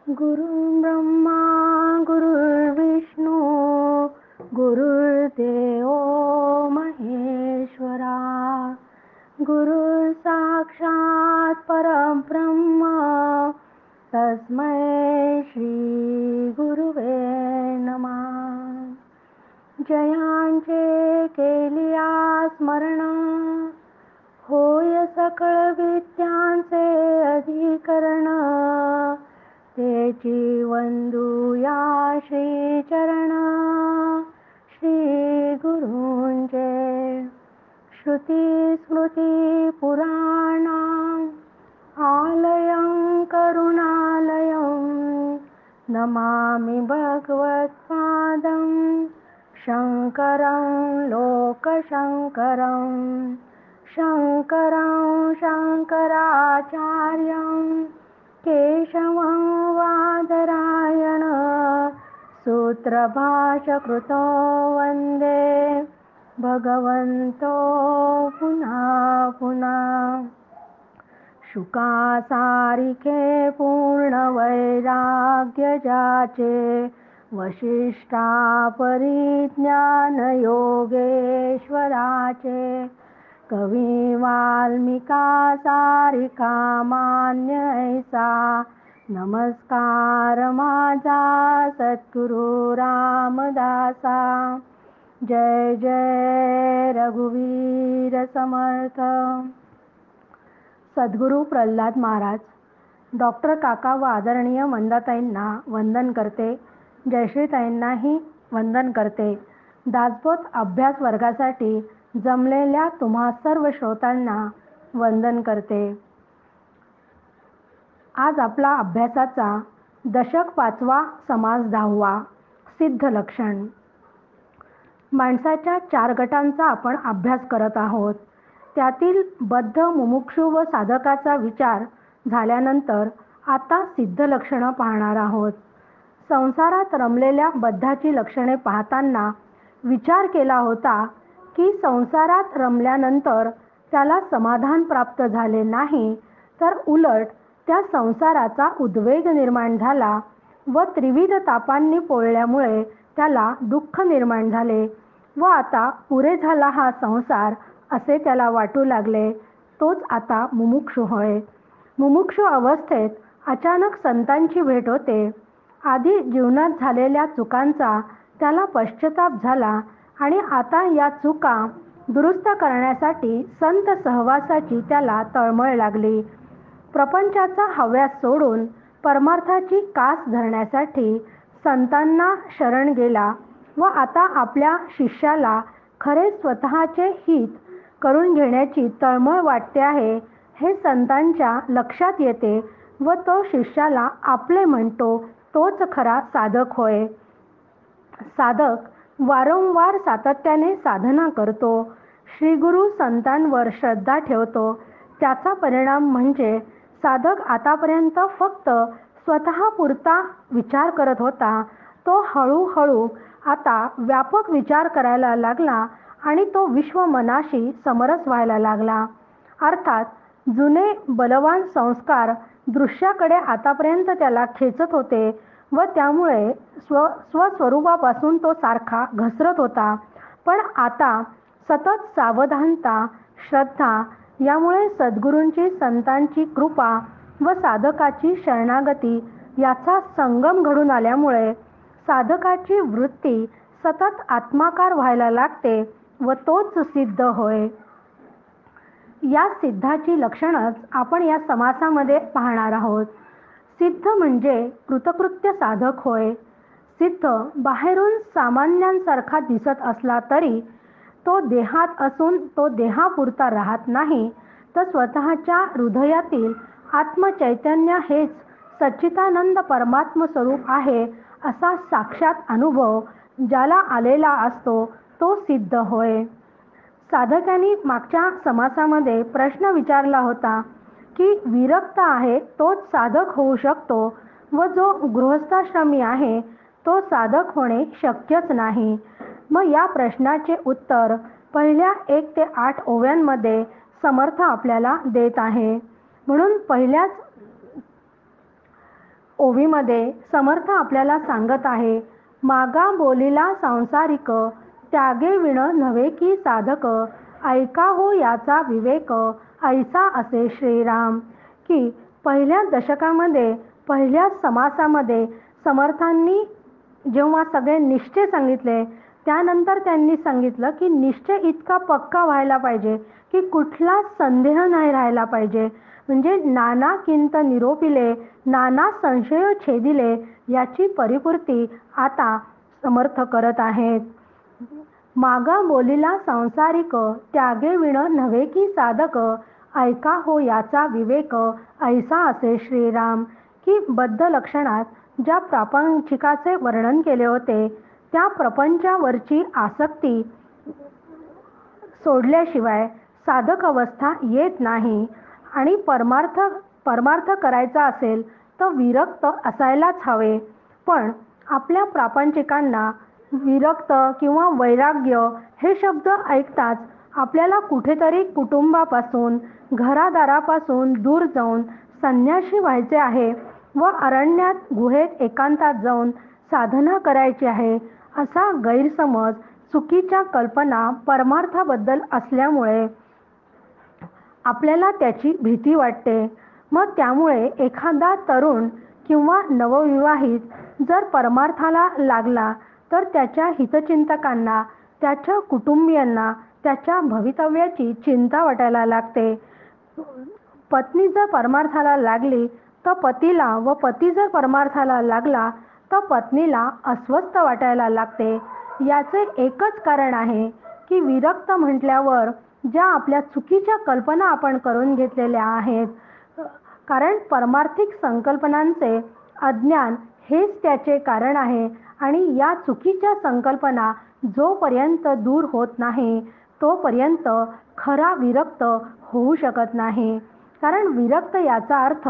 गुरुर्ब्रह्मा गुरुर्विष्णू गुरुर्देव महेश्वरा गुरुर् साक्षात् परब्रह्म तस्मै श्री गुरुवे नमः. जयांचे केलिया स्मरण होय सकळ विद्यांचे अधिकरण तेची वंदूया श्री चरण श्री गुरूंचे. श्रुती स्मृती पुराणां आलयं करुणालयं नमामि भगवत्पादं शंकरं लोकशंकरं शंकरं शंकराचार्यं केशवं वादरायण सूत्रभाष्यकृतो वन्दे भगवन्तो पुनः पुनः. शुकासारिखे पूर्ण वैराग्य जाचे वशिष्ठा परिज्ञान योगेश्वराचे कवी वाल्मिका सारिका मान्य ऐसा नमस्कार माझा सद्गुरु रामदासा. जय जय रघुवीर समर्थ. सद्गुरु प्रल्हाद महाराज. डॉक्टर काका व आदरणीय मंदाताईंना वंदन करते. जयश्रीताईंनाही वंदन करते. दासबोध अभ्यास वर्गासाठी जमलेल्या तुम्हा सर्व श्रोतांना वंदन करते. आज आपला अभ्यासाचा दशक 5वा समास 10वा सिद्ध लक्षण. माणसाच्या 4 गटांचा आपण अभ्यास करत आहोत. त्यातील बद्ध मुमुक्षु व साधकाचा विचार झाल्यानंतर आता सिद्ध लक्षणं पाहणार आहोत. संसारात रमलेल्या बद्धाची लक्षणे पाहताना विचार केला होता की संसारात रमल्यानंतर त्याला समाधान प्राप्त झाले नाही, तर उलट त्या संसाराचा उद्वेग निर्माण झाला व त्रिविध तापांनी पोळल्यामुळे त्याला दुःख निर्माण झाले व आता पुरे झाला हा संसार असे त्याला वाटू लागले. तोच आता मुमुक्षु होय. मुमुक्षु अवस्थेत अचानक संतांची भेट होते. आधी जीवनात झालेल्या चुकांचा त्याला पश्चाताप झाला आणि आता या चुका दुरुस्त करण्यासाठी संत सहवासाची त्याला तळमळ लागली. प्रपंचाचा हव्यास सोडून परमार्थाची कास धरण्यासाठी संतांना शरण गेला व आता आपल्या शिष्याला खरे स्वतःचे हित करून घेण्याची तळमळ वाटते आहे हे संतांच्या लक्षात येते व तो शिष्याला आपले म्हणतो. तोच खरा साधक होय. साधक वारंवार सातत्याने साधना करतो. श्रीगुरु संतांवर श्रद्धा ठेवतो. त्याचा परिणाम म्हणजे साधक आतापर्यंत फक्त स्वतःपुरता विचार करत होता, तो हळूहळू आता व्यापक विचार करायला लागला आणि तो विश्वमनाशी समरस व्हायला लागला. अर्थात जुने बलवान संस्कार दृश्याकडे आतापर्यंत त्याला खेचत होते व त्यामुळे स्वस्वरूपापासून तो सारखा घसरत होता. पण आता सतत सावधानता, श्रद्धा यामुळे सद्गुरूंची संतांची कृपा व साधकाची शरणागती याचा संगम घडून आल्यामुळे साधकाची वृत्ती सतत आत्माकार व्हायला लागते व तोच सिद्ध होय. या सिद्धाची लक्षणच आपण या समासामध्ये पाहणार आहोत. सिद्ध म्हणजे कृतकृत्य साधक होय. सिद्ध बाहेरून सामान्यांसारखा दिसत असला तरी तो देहात असून तो देहापुरता राहत नाही, तर स्वतःच्या हृदयातील आत्मचैतन्य हेच सच्चिदानंद परमात्म स्वरूप आहे असा साक्षात अनुभव ज्याला आलेला असतो तो सिद्ध होय. साधकांनी मागच्या समासामध्ये प्रश्न विचारला होता की विरक्त आहे तोच साधक होऊ शकतो व जो गृहस्थाश्रमी आहे तो साधक होणे शक्यच नाही. मग या प्रश्नाचे उत्तर पहिल्या 1 ते 8 ओव्यांमध्ये समर्थ आपल्याला देत आहे. म्हणून पहिल्याच ओवीमध्ये समर्थ आपल्याला सांगत आहे, मागा बोलिला सांसारिक, त्यागे विण नव्हे की साधक, ऐका हो याचा विवेक, ऐसा असे श्रीराम. की पहिल्या दशकामध्ये पहिल्या समासामध्ये समर्थांनी जेव्हा सगळे निश्चय सांगितले, त्यानंतर त्यांनी सांगितलं की निश्चय इतका पक्का व्हायला पाहिजे की कुठला संदेह नाही राहायला पाहिजे. म्हणजे नाना किंत निरोपिले, नाना संशय छेदिले, याची परिपूर्ती आता समर्थ करत आहेत. मागा बोलिला सांसारिक, त्यागे विण नव्हे की साधक, ऐका हो याचा विवेक, ऐसा असे श्रीराम. की बद्ध लक्षणात ज्या प्रापंचिकाचे वर्णन केले होते, त्या प्रपंचावरची आसक्ती सोडल्याशिवाय साधक अवस्था येत नाही. आणि परमार्थ करायचा असेल तर विरक्त असायलाच हवे. पण आपल्या प्रापंचिकांना विरक्त किंवा वैराग्य हे शब्द ऐकताच आपल्याला कुठेतरी कुटुंबापासून घरादारापासून दूर जाऊन संन्याशी व्हायचे आहे व अरण्यात गुहेत एकांतात जाऊन साधना करायची आहे, असा गैरसमज, चुकीच्या कल्पना परमार्थाबद्दल असल्यामुळे आपल्याला त्याची भीती वाटते. मग त्यामुळे एखादा तरुण किंवा नवविवाहित जर परमार्थाला लागला तर त्याच्या हितचिंतकांना, त्याच्या कुटुंबियांना त्याच्या भवितव्याची चिंता वाटायला लागते. पत्नी जर परमार्थाला लागली तर पतीला, व पती जर परमार्थाला लागला तर पत्नीला अस्वस्थ वाटायला लागते. याचे एकच कारण आहे की विरक्त म्हटल्यावर ज्या आपल्या चुकीच्या कल्पना आपण करून घेतलेल्या आहेत, कारण परमार्थिक संकल्पनांचे अज्ञान हेच त्याचे कारण आहे. आणि या चुकीच्या संकल्पना जोपर्यंत दूर होत नाही तोपर्यंत खरा विरक्त होऊ शकत नाही. कारण विरक्त याचा अर्थ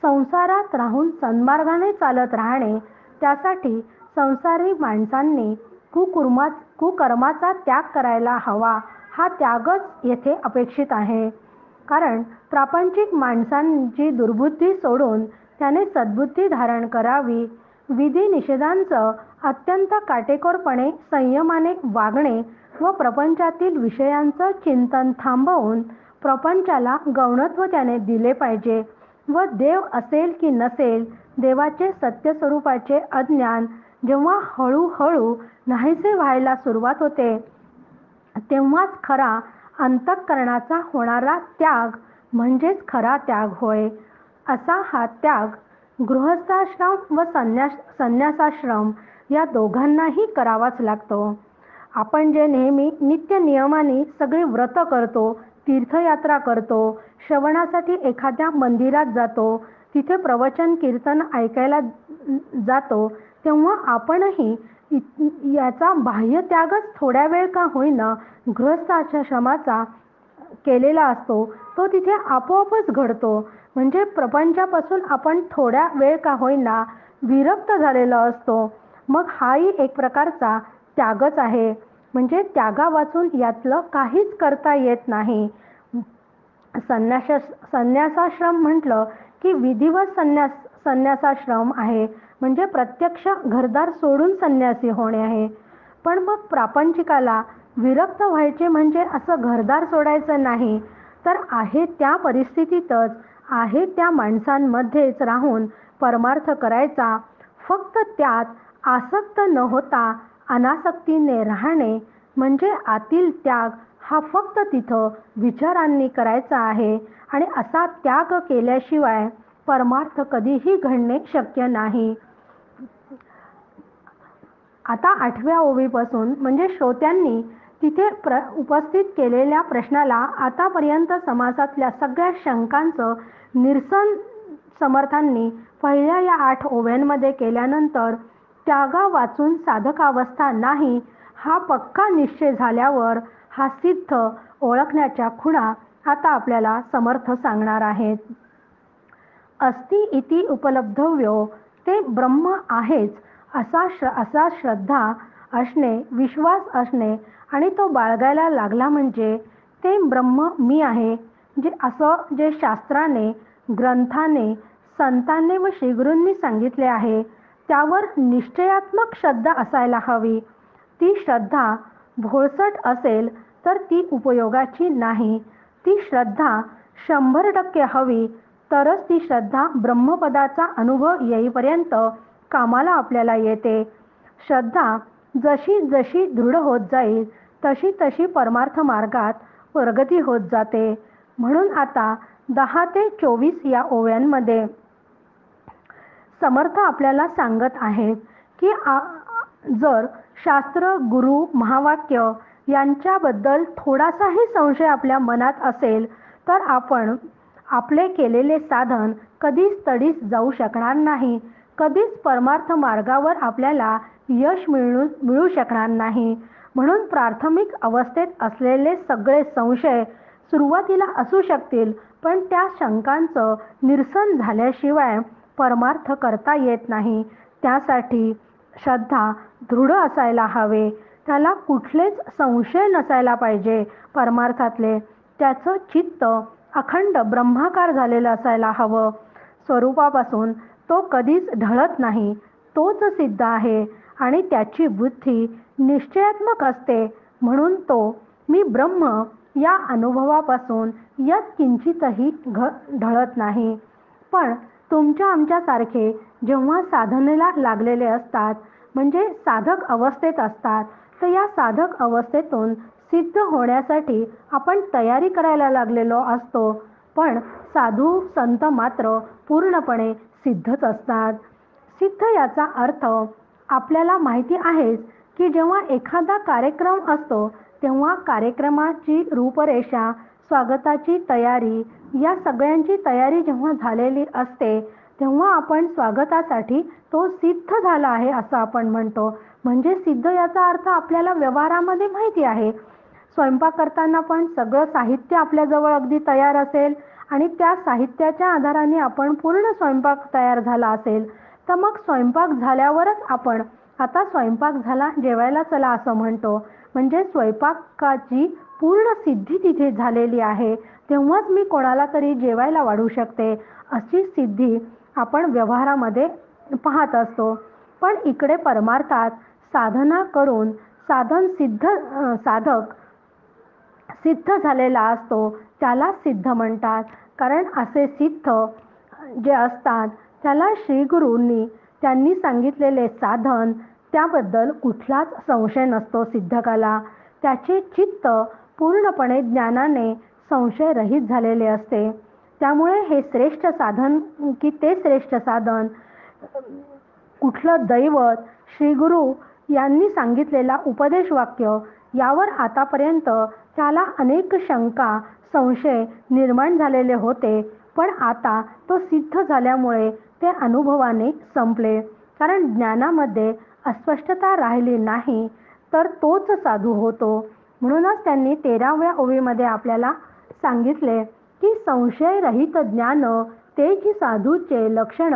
संसारात राहून सन्मार्गाने चालत राहणे. त्यासाठी संसारी माणसांनी कुकर्माचा त्याग करायला हवा. हा त्यागच येथे अपेक्षित आहे. कारण प्रापंचिक माणसांची दुर्बुद्धी सोडून त्याने सद्बुद्धी धारण करावी. विधी निषेधांचं अत्यंत काटेकोरपणे संयमाने वागणे व प्रपंचातील विषयांचं चिंतन थांबवून प्रपंचाला गौणत्व त्याने दिले पाहिजे. व देव असेल की नसेल, देवाचे सत्यस्वरूपाचे अज्ञान जेव्हा हळूहळू नाहीसे व्हायला सुरुवात होते, तेव्हाच खरा अंतःकरणाचा होणारा त्याग म्हणजेच खरा त्याग होय. असा हा त्याग गृहस्थाश्रम व संन्यासाश्रम या दोघांनाही करावाच लागतो. आपण जे नेहमी नित्य नियमाने सगळी व्रत करतो, तीर्थयात्रा करतो, श्रवणासाठी एखाद्या मंदिरात जातो, तिथे प्रवचन कीर्तन ऐकायला जातो, तेव्हा आपणही याचा बाह्य त्यागच थोड्या वेळ का होईना गृहस्थाश्रमाचा केलेला असतो. तो तिथे आपोआपच घडतो. म्हणजे प्रपंचापासून आपण थोड्या वेळ का होईना विरक्त झालेला असतो. मग हाही एक प्रकारचा त्यागच आहे. म्हणजे त्यागावाचून यातलं काहीच करता येत नाही. संन्यासाश्रम म्हटलं की विधिवत संन्यासाश्रम आहे. म्हणजे प्रत्यक्ष घरदार सोडून संन्यासी होणे आहे. पण मग प्रापंचिकाला विरक्त व्हायचे म्हणजे असं घरदार सोडायचं नाही, तर आहे त्या परिस्थितीतच, आहे त्या माणसांमध्येच राहून परमार्थ करायचा. फक्त त्यात आसक्त न होता अनासक्तीने राहणे म्हणजे आतील त्याग हा फक्त तिथं विचारांनी करायचा आहे. आणि असा त्याग केल्याशिवाय परमार्थ कधीही घडणे शक्य नाही. आता 8व्या ओवीपासून म्हणजे श्रोत्यांनी तिथे उपस्थित केलेल्या प्रश्नाला आतापर्यंत समासातल्या सगळ्या शंकांचं निरसन समर्थांनी पहिल्या या 8 ओव्यांमध्ये केल्यानंतर त्यागा वाचून साधकावस्था नाही हा पक्का निश्चय झाल्यावर हा सिद्ध ओळखण्याच्या खुणा आता आपल्याला समर्थ सांगणार आहेत. अस्ति इति उपलब्धव्यो, ते ब्रह्म आहेच असा श्रद्धा असणे, विश्वास असणे आणि तो बाळगायला लागला म्हणजे ते ब्रह्म मी आहे जे असं जे शास्त्राने ग्रंथाने संतांनी व श्रीगुरूंनी सांगितले आहे त्यावर निश्चयात्मक श्रद्धा असायला हवी. ती श्रद्धा भोळसट असेल तर ती उपयोगाची नाही. ती श्रद्धा 100% हवी, तरच ती श्रद्धा ब्रह्मपदाचा अनुभव येईपर्यंत कामाला आपल्याला येते. श्रद्धा जशी जशी दृढ होत जाईल तशी तशी परमार्थ मार्गात प्रगती होत जाते. म्हणून आता 10 ते 24 या ओव्यांमध्ये समर्थ आपल्याला सांगत आहेत की जर शास्त्र, गुरु, महावाक्य यांच्याबद्दल थोडासाही संशय आपल्या मनात असेल तर आपण आपले केलेले साधन कधीच तडीस जाऊ शकणार नाही. कधीच परमार्थ मार्गावर आपल्याला यश मिळू शकणार नाही. म्हणून प्राथमिक अवस्थेत असलेले सगळे संशय सुरुवातीला असू शकतील, पण त्या शंकांचं निरसन झाल्याशिवाय परमार्थ करता येत नाही. त्यासाठी श्रद्धा दृढ असायला हवे. त्याला कुठलेच संशय नसायला पाहिजे परमार्थातले. त्याचं चित्त अखंड ब्रह्माकार झालेलं असायला हवं. स्वरूपापासून तो कधीच ढळत नाही. तोच सिद्ध आहे आणि त्याची बुद्धी निश्चयात्मक असते. म्हणून तो मी ब्रह्म या अनुभवापासून यात किंचितही ढळत नाही. पण तुमच्या आमच्यासारखे जेव्हा साधनेला लागलेले असतात, म्हणजे साधक अवस्थेत असतात, तर या साधक अवस्थेतून सिद्ध होण्यासाठी आपण तयारी करायला लागलेलो असतो. पण साधू संत मात्र पूर्णपणे सिद्धच असतात. सिद्ध याचा अर्थ आपल्याला माहिती आहेच की जेव्हा एखादा कार्यक्रम असतो तेव्हा कार्यक्रमाची रूपरेषा, स्वागताची तयारी या सगळ्यांची तयारी जेव्हा झालेली असते तेव्हा आपण स्वागतासाठी तो सिद्ध झाला आहे असं आपण म्हणतो. म्हणजे सिद्ध याचा अर्थ आपल्याला व्यवहारामध्ये माहिती आहे. स्वयंपाक करताना पण सगळं साहित्य आपल्याजवळ अगदी तयार असेल आणि त्या साहित्याच्या आधाराने आपण पूर्ण स्वयंपाक तयार झाला असेल, तर मग स्वयंपाक झाल्यावरच आपण आता स्वयंपाक झाला, जेवायला चला असं म्हणतो. म्हणजे स्वयंपाकाची पूर्ण सिद्धी तिथे झालेली आहे, तेव्हाच मी कोणाला तरी जेवायला वाढू शकते अशी सिद्धी आपण व्यवहारामध्ये पाहत असतो. पण इकडे परमार्थात साधना करून साधक सिद्ध झालेला असतो त्याला सिद्ध म्हणतात. कारण असे सिद्ध जे असतात त्याला श्रीगुरूंनी त्यांनी सांगितलेले साधन त्याबद्दल कुठलाच संशय नसतो सिद्धकाला. त्याचे चित्त पूर्णपणे ज्ञानाने संशयरहित झालेले असते. त्यामुळे हे श्रेष्ठ साधन की ते श्रेष्ठ साधन, कुठलं दैवत, श्रीगुरू यांनी सांगितलेला उपदेश वाक्य यावर आतापर्यंत त्याला अनेक शंका, संशय निर्माण झालेले होते. पण आता तो सिद्ध झाल्यामुळे ते अनुभवाने संपले. कारण ज्ञानामध्ये अस्पष्टता राहिली नाही तर तोच साधू होतो. म्हणूनच त्यांनी 13व्या ओवीमध्ये आपल्याला सांगितले की संशयरहित ज्ञान तेची साधूचे लक्षण,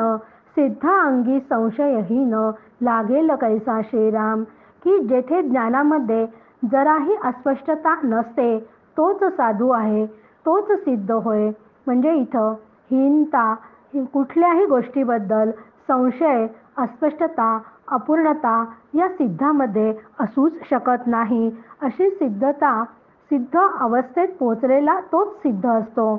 सिद्धा अंगी संशयहीन लागेल कैसा श्रीराम. की जेथे ज्ञानामध्ये जराही अस्पष्टता नसते तोच साधू आहे, तोच सिद्ध होय. म्हणजे इथं हीनता, कुठल्याही गोष्टीबद्दल संशय, अस्पष्टता, अपूर्णता या सिद्धामध्ये असूच शकत नाही. अशी सिद्ध अवस्थेत पोचलेला तोच सिद्ध असतो.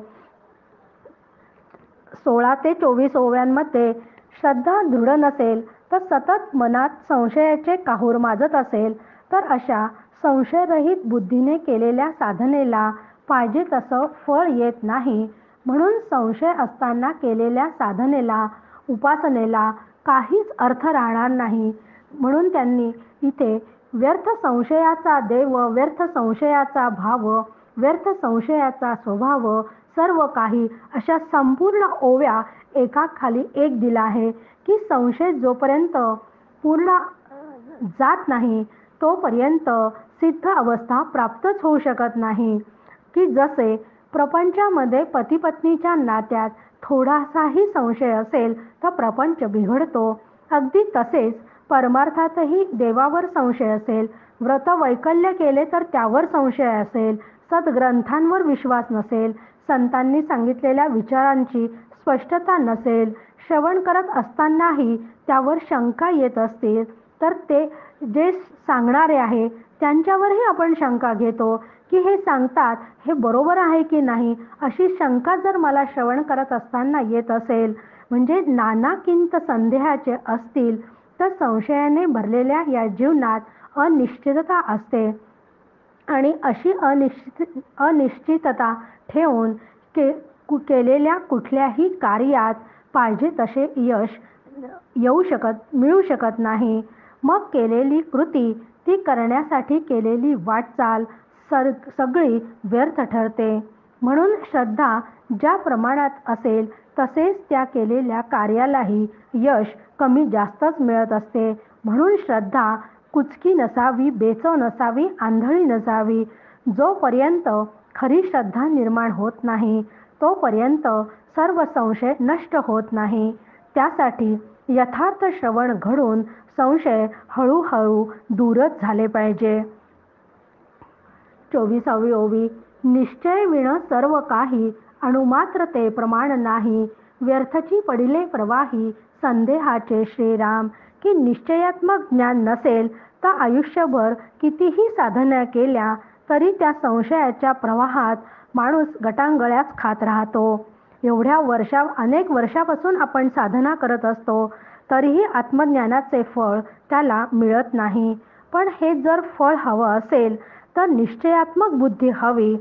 16 ते 24 ओव्यांमध्ये श्रद्धा दृढ नसेल तर सतत मनात संशयाचे काहूर माजत असेल तर अशा संशयरहित बुद्धीने केलेल्या साधनेला पाहिजे तसं फळ येत नाही. म्हणून संशय असताना केलेल्या साधनेला, उपासनेला काहीच अर्थ राहणार नाही. म्हणून त्यांनी इथे व्यर्थ संशयाचा देव, व्यर्थ संशयाचा भाव, व्यर्थ संशयाचा स्वभाव, सर्व काही अशा संपूर्ण ओव्या एकाखाली एक दिला आहे की संशय जोपर्यंत पूर्ण जात नाही तोपर्यंत सिद्ध अवस्था प्राप्तच होऊ शकत नाही. की जसे प्रपंचामध्ये पती पत्नीच्या नात्यात थोडासाही संशय असेल तर प्रपंच बिघडतो, अगदी तसेच परमार्थातही देवावर संशय असेल, व्रत वैकल्य केले तर त्यावर संशय असेल, सद्ग्रंथांवर विश्वास नसेल, संतांनी सांगितलेल्या विचारांची स्पष्टता नसेल, श्रवण करत असतानाही त्यावर शंका येत असतील, तर ते जे सांगणारे आहे त्यांच्यावरही आपण शंका घेतो की हे सांगतात हे बरोबर आहे की नाही, अशी शंका जर मला श्रवण करत असताना येत असेल, म्हणजे नानाकिंत संदेहाचे असतील, तर संशयाने भरलेल्या या जीवनात अनिश्चितता असते. आणि अशी अनिश्चितता ठेवून केलेल्या कुठल्याही कार्यात पाहिजे तसे यश मिळू शकत नाही. मग केलेली कृती, ती करण्यासाठी केलेली वाटचाल सगळी व्यर्थ ठरते. म्हणून श्रद्धा ज्या प्रमाणात असेल तसेच त्या केलेल्या कार्यालाही यश कमी जास्तच मिळत असते. म्हणून श्रद्धा कुचकी नसावी, बेचव नसावी, आंधळी नसावी. जोपर्यंत खरी श्रद्धा निर्माण होत नाही तोपर्यंत सर्व संशय नष्ट होत नाही. त्यासाठी यथार्थ श्रवण घडून संशय हळूहळू दूरच झाले पाहिजे. 24वी ओवी. निश्चय विण सर्व काही, अणुमात्र ते प्रमाण नाही. व्यर्थची पडिले प्रवाही, संदेहाचे श्रीराम. की निश्चयात्मक ज्ञान नसेल तर आयुष्यभर कितीही साधना केल्या तरी त्या संशयाच्या प्रवाहात माणूस गटांगळ्याच खात राहतो. अनेक वर्षापासून आपण साधना करत असतो तरीही आत्मज्ञानाचे फळ त्याला मिळत नाही. पण हे जर फळ हवं असेल तर निश्चयात्मक बुद्धी हवी.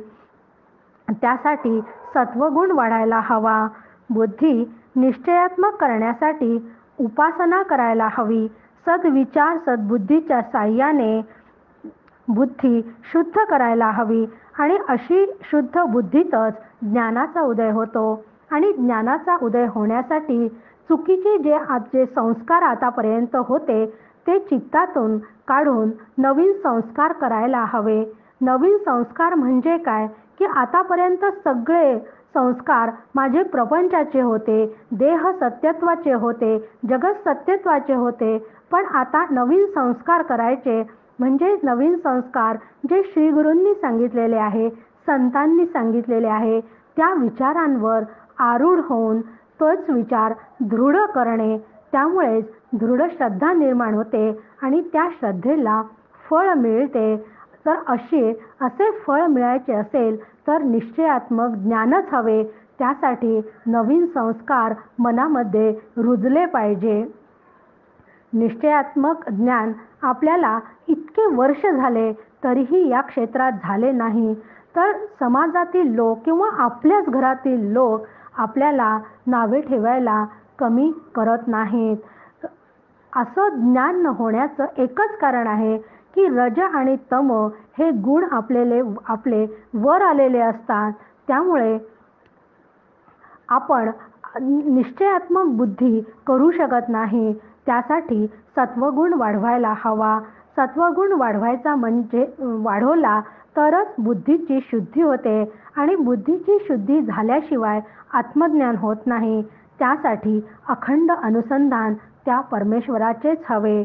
त्यासाठी सत्वगुण वाढायला हवा. बुद्धी निश्चयात्मक करण्यासाठी उपासना करायला हवी. सद्विचार सद्बुद्धीच्या साह्याने बुद्धी शुद्ध करायला हवी आणि अशी शुद्ध बुद्धीतच ज्ञानाचा उदय होतो. आणि ज्ञानाचा उदय होण्यासाठी चुकीचे जे संस्कार आतापर्यंत होते ते चित्तातून काढून नवीन संस्कार करायला हवे. नवीन संस्कार म्हणजे काय की आतापर्यंत सगळे संस्कार माझे प्रपंचाचे होते, देह सत्यत्वाचे होते, जगत सत्यत्वाचे होते. पण आता नवीन संस्कार करायचे म्हणजे नवीन संस्कार जे श्रीगुरूंनी सांगितलेले आहे, संतांनी सांगितलेले आहे, त्या विचारांवर आरूढ होऊन तोच विचार दृढ करणे. त्यामुळेच दृढ श्रद्धा निर्माण होते आणि त्या श्रद्धेला फळ मिळते. तर असे फळ मिळायचे असेल तर निश्चयात्मक ज्ञानच हवे. त्यासाठी नवीन संस्कार मनामध्ये रुजले पाहिजे. निश्चयात्मक ज्ञान आपल्याला इतके वर्ष झाले तरीही या क्षेत्रात झाले नाही, तर समाजातील लोक किंवा आपल्याच घरातील लोक आपल्याला नावे ठेवायला कमी करत नाहीत. असं ज्ञान न होण्याचं एकच कारण आहे की रज आणि तम हे गुण आपले वर आलेले असतात. त्यामुळे आपण निश्चयात्मक बुद्धी करू शकत नाही. त्यासाठी सत्वगुण वाढवायला हवा. सत्वगुण वाढवला तरच बुद्धीची शुद्धी होते आणि बुद्धीची शुद्धी झाल्याशिवाय आत्मज्ञान होत नाही. त्यासाठी अखंड अनुसंधान त्या परमेश्वराचेच हवे.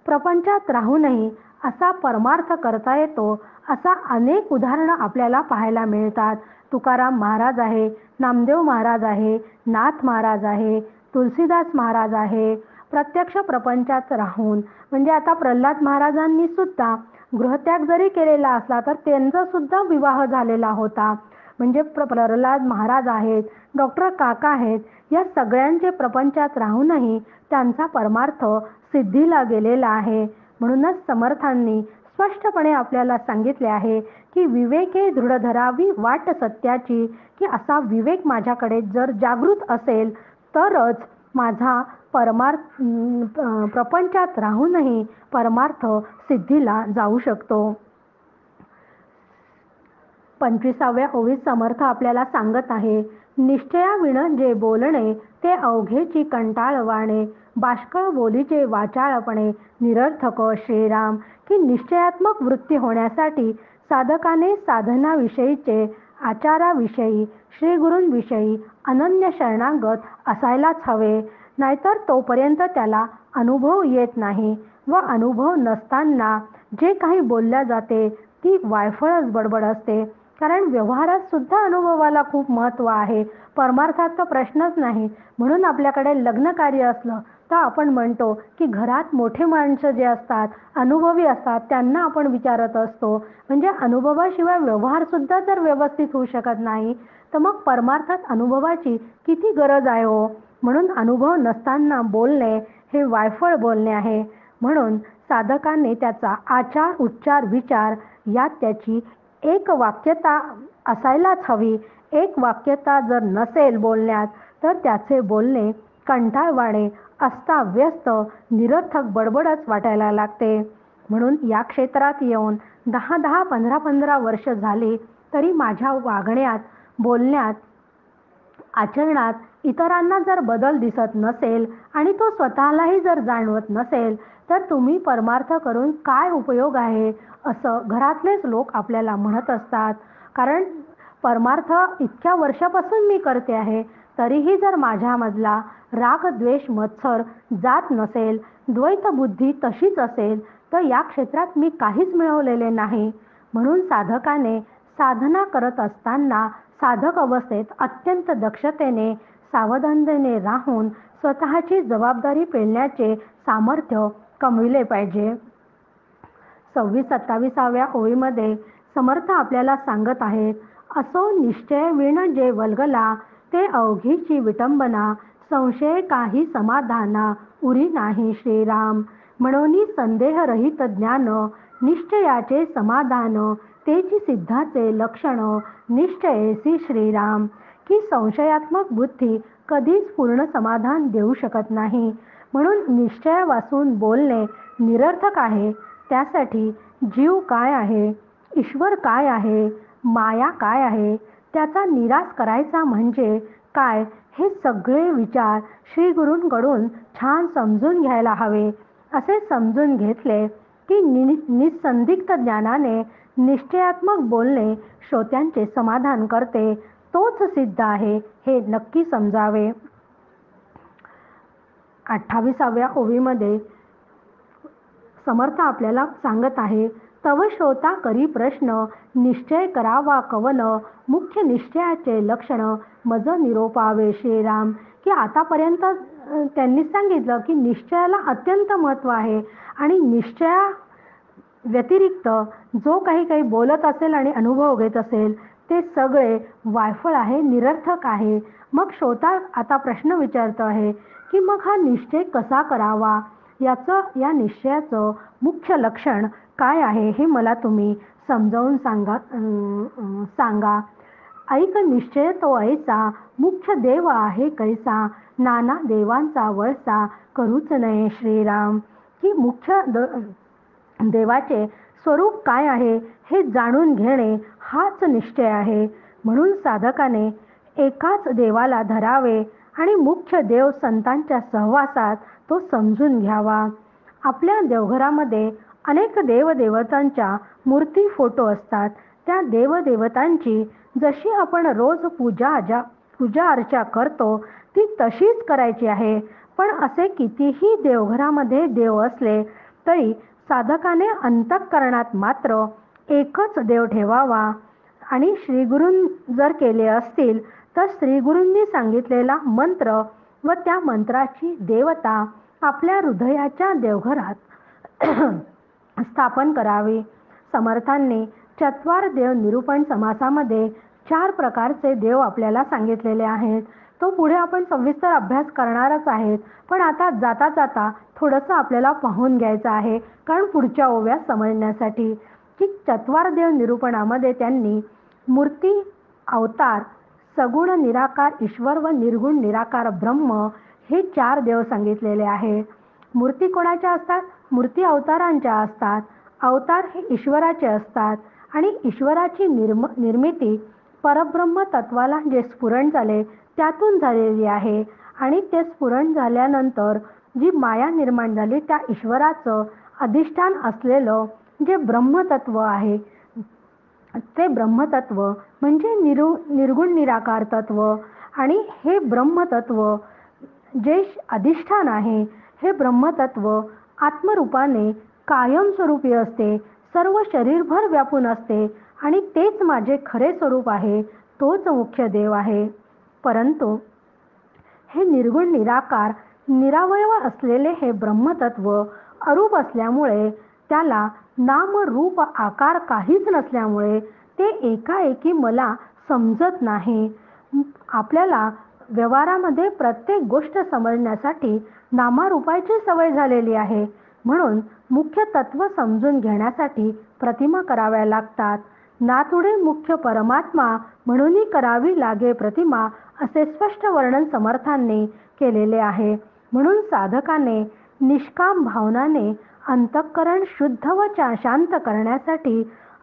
प्रपंचात राहूनही असा परमार्थ करता येतो असा अनेक उदाहरणं आपल्याला पाहायला मिळतात. तुकाराम महाराज आहे, नामदेव महाराज आहे, नाथ महाराज आहे, तुलसीदास महाराज आहे. प्रत्यक्ष प्रपंचात राहून म्हणजे आता प्रल्हाद महाराजांनी सुद्धा गृहत्याग जरी केलेला असला तर त्यांचा सुद्धा विवाह झालेला होता. म्हणजे प्रल्हाद महाराज आहेत, डॉक्टर काका आहेत, या सगळ्यांचे प्रपंचात राहूनही त्यांचा परमार्थ सिद्धीला गेलेला आहे. म्हणूनच समर्थांनी स्पष्टपणे आपल्याला सांगितले आहे की विवेके दृढ धरावी वाट सत्याची. की असा विवेक माझ्याकडे जर जागृत असेल तरच माझा प्रपंचात राहूनही परमार्थ सिद्धीला जाऊ शकतो. 25व्या ओवीत समर्थ आपल्याला सांगत आहे, निश्चयाविण जे बोलणे ते अवघेची कंटाळवाणे. बाष्कळ बोलीचे वाचाळपणे निरर्थक श्रीराम. की निश्चयात्मक वृत्ती होण्यासाठी साधकाने साधनाविषयीचे, आचाराविषयी, श्रीगुरूंविषयी अनन्य शरणागत असायलाच हवे. नाहीतर तोपर्यंत त्याला अनुभव येत नाही व अनुभव नसताना जे काही बोलल्या जाते ती वायफळच बडबड असते. कारण व्यवहारात सुद्धा अनुभवाला खूप महत्त्व आहे. परमार्थाचा प्रश्नच नाही. म्हणून आपल्याकडे लग्न कार्य असलं तर आपण म्हणतो की घरात मोठे माणसं जे असतात, अनुभवी असतात, त्यांना आपण विचारत असतो. म्हणजे अनुभवाशिवाय व्यवहार सुद्धा जर व्यवस्थित होऊ शकत नाही तर मग परमार्थात अनुभवाची किती गरज आहे हो. म्हणून अनुभव नसताना बोलणे हे वायफळ बोलणे आहे. म्हणून साधकाने त्याचा आचार, उच्चार, विचार यात त्याची एक वाक्यता असायलाच हवी. एक वाक्यता जर नसेल बोलण्यात तर त्याचे बोलणे कंटाळवाणे, अस्ताव्यस्त, निरर्थक बडबडच वाटायला लागते. म्हणून या क्षेत्रात येऊन 10-10, 15-15 वर्ष झाली तरी माझ्या वागण्यात, बोलण्यात, आचरणात इतरांना जर बदल दिसत नसेल आणि तो स्वतःलाही जर जाणवत नसेल तर तुम्ही परमार्थ करून काय उपयोग आहे असं घरातलेच लोक आपल्याला म्हणत असतात. कारण परमार्थ इतक्या वर्षापासून मी करते आहे तरीही जर माझ्यामधला राग, द्वेष, मत्सर जात नसेल, द्वैत बुद्धी तशीच असेल तर या क्षेत्रात मी काहीच मिळवलेले नाही. म्हणून साधकाने साधना करत असताना साधक अवस्थेत अत्यंत दक्षतेने, सावधानतेने राहून स्वतःची जबाबदारी पेलण्याचे सामर्थ्य कमविले पाहिजे. 26-27व्या ओळीमध्ये समर्थ आपल्याला सांगत आहेत, असो निश्चय विण जे वल्गला, ते अवघीची विटंबना, संशय काही समाधाना, उरी नाही श्रीराम. म्हणून संदेहरहित ज्ञान, निश्चयाचे समाधान, तेची सिद्धाचे लक्षण, निश्चयेसी श्रीराम. की संशयात्मक बुद्धी कधीच पूर्ण समाधान देऊ शकत नाही. म्हणून निश्चयापासून बोलणे निरर्थक आहे. त्यासाठी जीव काय आहे, ईश्वर काय आहे, माया काय आहे, त्याचा निराश करायचा म्हणजे काय, हे सगळे विचार श्री गुरूंकडून छान समजून घ्यायला हवे. असे समजून घेतले की निसंदिग्ध ज्ञानाने निश्चयात्मक बोलणे श्रोत्यांचे समाधान करते, तोच सिद्ध आहे हे नक्की समजावे. 28व्या ओळीमध्ये समर्थ आपल्याला सांगत आहे, तव श्रोता करी प्रश्न, निश्चय करावा कवन, मुख्य निश्चयाचे लक्षण, मज निरोपावे श्रीराम. की आतापर्यंत त्यांनी सांगितलं की निश्चयाला अत्यंत महत्त्व आहे आणि निश्चया व्यतिरिक्त जो काही बोलत असेल आणि अनुभव घेत असेल ते सगळे वायफळ आहे, निरर्थक आहे. मग श्रोता आता प्रश्न विचारतो आहे की मग हा निश्चय कसा करावा, या निश्चयाचं मुख्य लक्षण काय आहे हे मला तुम्ही समजावून सांगा. ऐक निश्चय तो ऐसा, मुख्य देव आहे कैसा, नाना देवांचा वळसा, करूच नये श्रीराम. की मुख्य देवाचे स्वरूप काय आहे हे जाणून घेणे हाच निश्चय आहे. म्हणून साधकाने एकाच देवाला धरावे आणि मुख्य देव संतांच्या सहवासात तो समजून घ्यावा. आपल्या देवघरामध्ये अनेक देवदेवतांच्या मूर्ती, फोटो असतात. त्या देवदेवतांची जशी आपण रोज पूजा अर्चा करतो ती तशीच करायची आहे. पण असे कितीही देवघरामध्ये देव असले तरी साधकाने अंतःकरणात मात्र एकच देव ठेवावा आणि श्रीगुरूं जर केले असतील तर श्रीगुरूंनी सांगितलेला मंत्र व त्या मंत्राची देवता आपल्या हृदयाच्या देवघरात स्थापन करावी. समर्थांनी चत्वार देव निरूपण समासामध्ये 4 प्रकारचे देव आपल्याला सांगितलेले आहेत. तो पुढे आपण सविस्तर अभ्यास करणारच आहेत. पण आता जाता जाता थोडंसं आपल्याला पाहून घ्यायचं आहे, कारण पुढच्या ओव्या समजण्यासाठी. की चत्वार देव निरूपणामध्ये त्यांनी मूर्ती, अवतार, सगुण निराकार ईश्वर व निर्गुण निराकार ब्रह्म हे 4 देव सांगितलेले आहेत. मूर्ती कोणाच्या असतात? मूर्ती अवतारांच्या असतात. अवतार हे ईश्वराचे असतात आणि ईश्वराची निर्मिती परब्रह्म तत्वाला जे स्फुरण झाले त्यातून झालेली आहे. आणि ते स्फुरण झाल्यानंतर जी माया निर्माण झाली त्या ईश्वराचं अधिष्ठान असलेलं जे ब्रह्मतत्व आहे, ते ब्रह्मतत्व म्हणजे निर्गुण निराकार तत्व. आणि हे ब्रह्मतत्व जे अधिष्ठान आहे, हे ब्रह्मतत्व आत्मरूपाने कायमस्वरूपी असते, सर्व शरीरभर व्यापून असते आणि तेच माझे खरे स्वरूप आहे, तोच मुख्य देव आहे. परंतु हे निर्गुण निराकार निरावयव असलेले हे ब्रह्मतत्व अरूप असल्यामुळे, त्याला नाम रूप आकार काहीच नसल्यामुळे ते एकाएकी मला समजत नाही. आपल्याला व्यवहारामध्ये प्रत्येक गोष्ट समजण्यासाठी नामारूपाची सवय झालेली आहे. म्हणून मुख्य तत्व समजून घेण्यासाठी प्रतिमा कराव्या लागतात. नाथुडे मुख्य परमात्मा म्हणूनही करावी लागे प्रतिमा, असे स्पष्ट वर्णन समर्थांनी केलेले आहे. म्हणून साधकाने निष्काम भावनाने अंतःकरण शुद्ध व शांत करण्यासाठी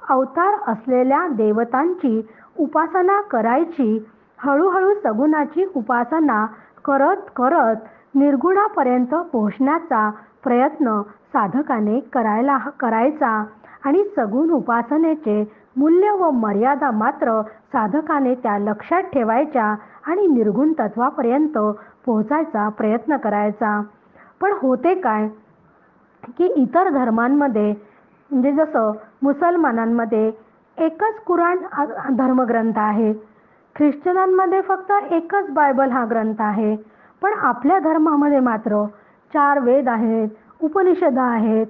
अवतार असलेल्या देवतांची उपासना करायची. हळूहळू सगुणाची उपासना करत करत निर्गुणापर्यंत पोहोचण्याचा प्रयत्न साधकाने करायचा आणि सगुण उपासनेचे मूल्य व मर्यादा मात्र साधकाने त्या लक्षात ठेवायच्या आणि निर्गुण तत्वापर्यंत पोहोचायचा प्रयत्न करायचा. पण होते काय की इतर धर्मांमध्ये, म्हणजे जसं मुसलमानांमध्ये एकच कुराण धर्मग्रंथ आहे, ख्रिश्चनांमध्ये फक्त एकच बायबल हा ग्रंथ आहे. पण आपल्या धर्मामध्ये मात्र 4 वेद आहेत, उपनिषद आहेत,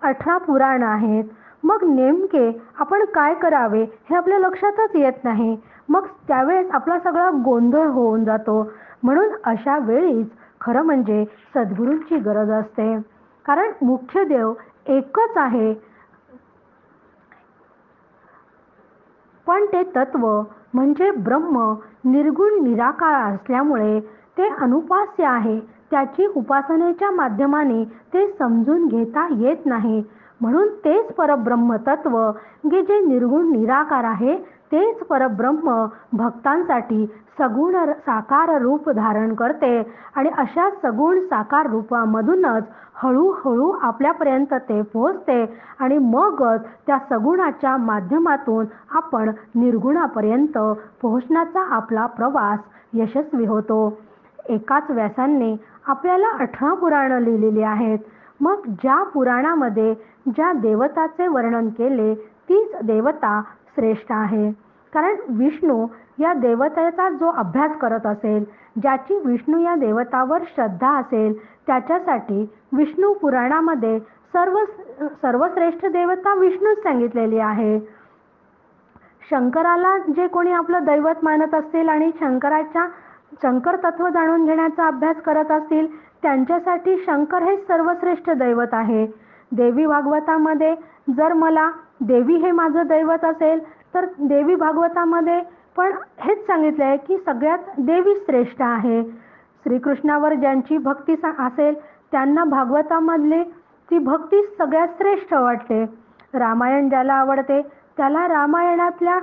18 पुराण आहेत. मग नेमके आपण काय करावे हे आपल्या लक्षातच येत नाही. मग त्यावेळेस आपला सगळा गोंधळ होऊन जातो. म्हणून अशा वेळीच खरं म्हणजे सद्गुरूंची गरज असते. कारण मुख्य देव एकच आहे, पण ते तत्व म्हणजे ब्रह्म निर्गुण निराकार असल्यामुळे ते अनुपास्य आहे. त्याची उपासनेच्या माध्यमाने ते समजून घेता येत नाही. म्हणून तेच परब्रह्म तत्व जे निर्गुण निराकार आहे, तेच परब्रह्म भक्तांसाठी सगुण साकार रूप धारण करते आणि अशा सगुण साकार रूपामधूनच हळूहळू आपल्यापर्यंत ते पोहोचते आणि मगच त्या सगुणाच्या माध्यमातून आपण निर्गुणापर्यंत पोहोचण्याचा आपला प्रवास यशस्वी होतो. एकाच व्यासांनी आपल्याला 18 पुराणं लिहिलेली आहेत. मग ज्या पुराणामध्ये ज्या देवताचे वर्णन केले तीच देवता श्रेष्ठ आहे. कारण विष्णू या देवतेचा जो अभ्यास करत असेल, ज्याची विष्णू या देवतावर श्रद्धा असेल, त्याच्यासाठी विष्णू पुराणामध्ये सर्वश्रेष्ठ देवता विष्णूच सांगितलेली आहे. शंकराला जे कोणी आपलं दैवत मानत असतील आणि शंकर तत्व जाणून घेण्याचा अभ्यास करत असतील, त्यांच्यासाठी शंकर हे सर्वश्रेष्ठ दैवत आहे. देवी भागवतामध्ये जर मला देवी हे माझं दैवत असेल, तर देवी भागवतामध्ये पण हेच सांगितलं आहे की सगळ्यात देवी श्रेष्ठ आहे. श्रीकृष्णावर ज्यांची भक्ती असेल त्यांना भागवतामधले ती भक्ती सगळ्यात श्रेष्ठ वाटते. रामायण ज्याला आवडते त्याला रामायणातल्या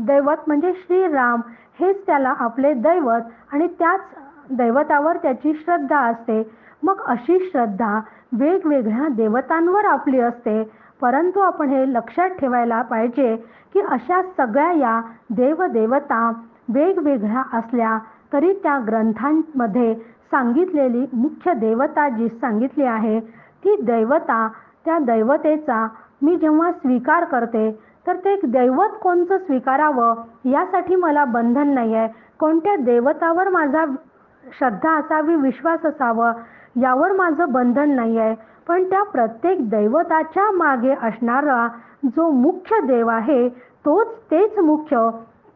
दैवत म्हणजे श्रीराम हेच त्याला आपले दैवत आणि त्याच दैवतावर त्याची श्रद्धा असते. मग अशी श्रद्धा वेगवेगळ्या देवतांवर आपली असते. परंतु आपण हे लक्षात ठेवायला पाहिजे की अशा सगळ्या या देवदेवता वेगवेगळ्या असल्या तरी त्या ग्रंथांमध्ये सांगितलेली मुख्य देवता जी सांगितली आहे ती देवता, त्या दैवतेचा मी जेव्हा स्वीकार करते तर ते दैवत कोणतं स्वीकारावं यासाठी मला बंधन नाही आहे. कोणत्या देवतावर माझा श्रद्धा असावी, विश्वास असावं यावर माझं बंधन नाही आहे. पण त्या प्रत्येक दैवताच्या मागे असणारा जो मुख्य देव आहे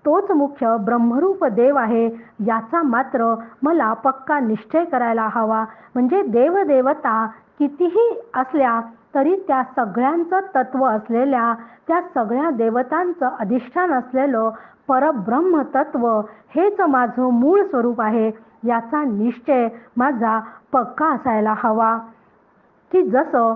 तोच मुख्य ब्रह्मरूप देव आहे याचा मात्र मला पक्का निश्चय करायला हवा. म्हणजे देवदेवता कितीही असल्या तरी त्या सगळ्यांचं तत्व असलेल्या, त्या सगळ्या देवतांचं अधिष्ठान असलेलं परब्रह्म तत्व हेच माझं मूळ स्वरूप आहे याचा निश्चय माझा पक्का असायला हवा. की जसं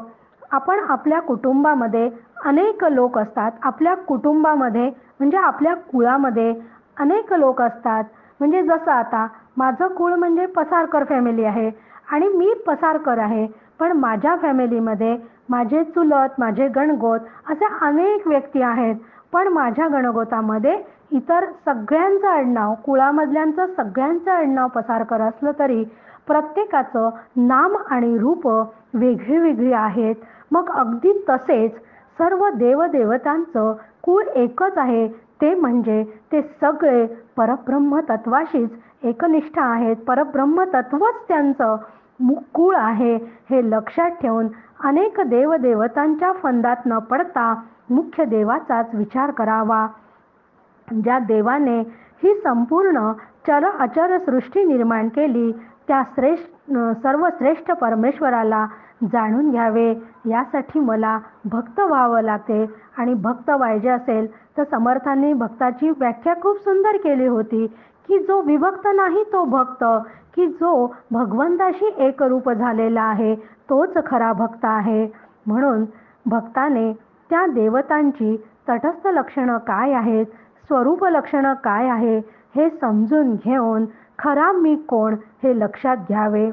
आपण आपल्या कुटुंबामध्ये अनेक लोक असतात, आपल्या कुटुंबामध्ये म्हणजे आपल्या कुळामध्ये अनेक लोक असतात. म्हणजे जसं आता माझं कुळ म्हणजे पसारकर फॅमिली आहे आणि मी पसारकर आहे, पण माझ्या फॅमिलीमध्ये माझे चुलत, माझे गणगोत असे अनेक व्यक्ती आहेत. पण माझ्या गणगोतामध्ये इतर सगळ्यांचं आडनाव, कुळामधल्यांचं सगळ्यांचं आडनाव पसारकर असलं तरी प्रत्येकाचं नाम आणि रूप वेगळी वेगळी आहेत. मग अगदी तसेच सर्व देवदेवतांचं कुळ एकच आहे, ते म्हणजे ते सगळे परब्रह्म तत्वाशीच एकनिष्ठ आहेत. परब्रह्म तत्वच त्यांचं कुळ आहे हे लक्षात ठेवून अनेक देवदेवतांच्या फंदात न पडता मुख्य देवाचाच विचार करावा. ज्या देवाने ही संपूर्ण चर अचर सृष्टी निर्माण केली त्या सर्वश्रेष्ठ परमेश्वराला जाणून घ्यावे. यासाठी मला भक्त व्हावं लागते. आणि भक्त व्हायचे असेल तर समर्थांनी भक्ताची व्याख्या खूप सुंदर केली होती की जो विभक्त नाही तो भक्त, की जो भगवंताशी एकरूप झालेला आहे तोच खरा भक्त आहे. म्हणून भक्ताने त्या देवतांची तटस्थ लक्षणं काय आहेत, स्वरूप लक्षणं काय आहे हे समजून घेऊन खरा मी कोण हे लक्षात घ्यावे.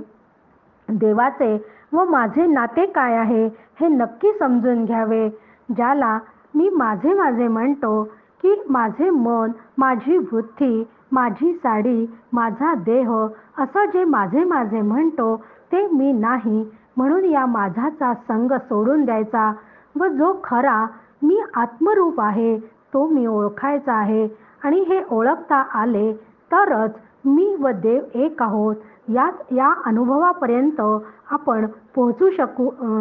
देवाचे व माझे नाते काय आहे हे नक्की समजून घ्यावे. ज्याला मी माझे माझे म्हणतो की माझे मन, माझी बुद्धी, माझी साडी, माझा देह असं जे माझे माझे म्हणतो ते मी नाही. म्हणून या माझाचा संग सोडून द्यायचा व जो खरा मी आत्मरूप आहे तो मी ओळखायचा आहे. आणि हे ओळखता आले तरच मी व देव एक आहोत या अनुभवापर्यंत आपण पोहोचू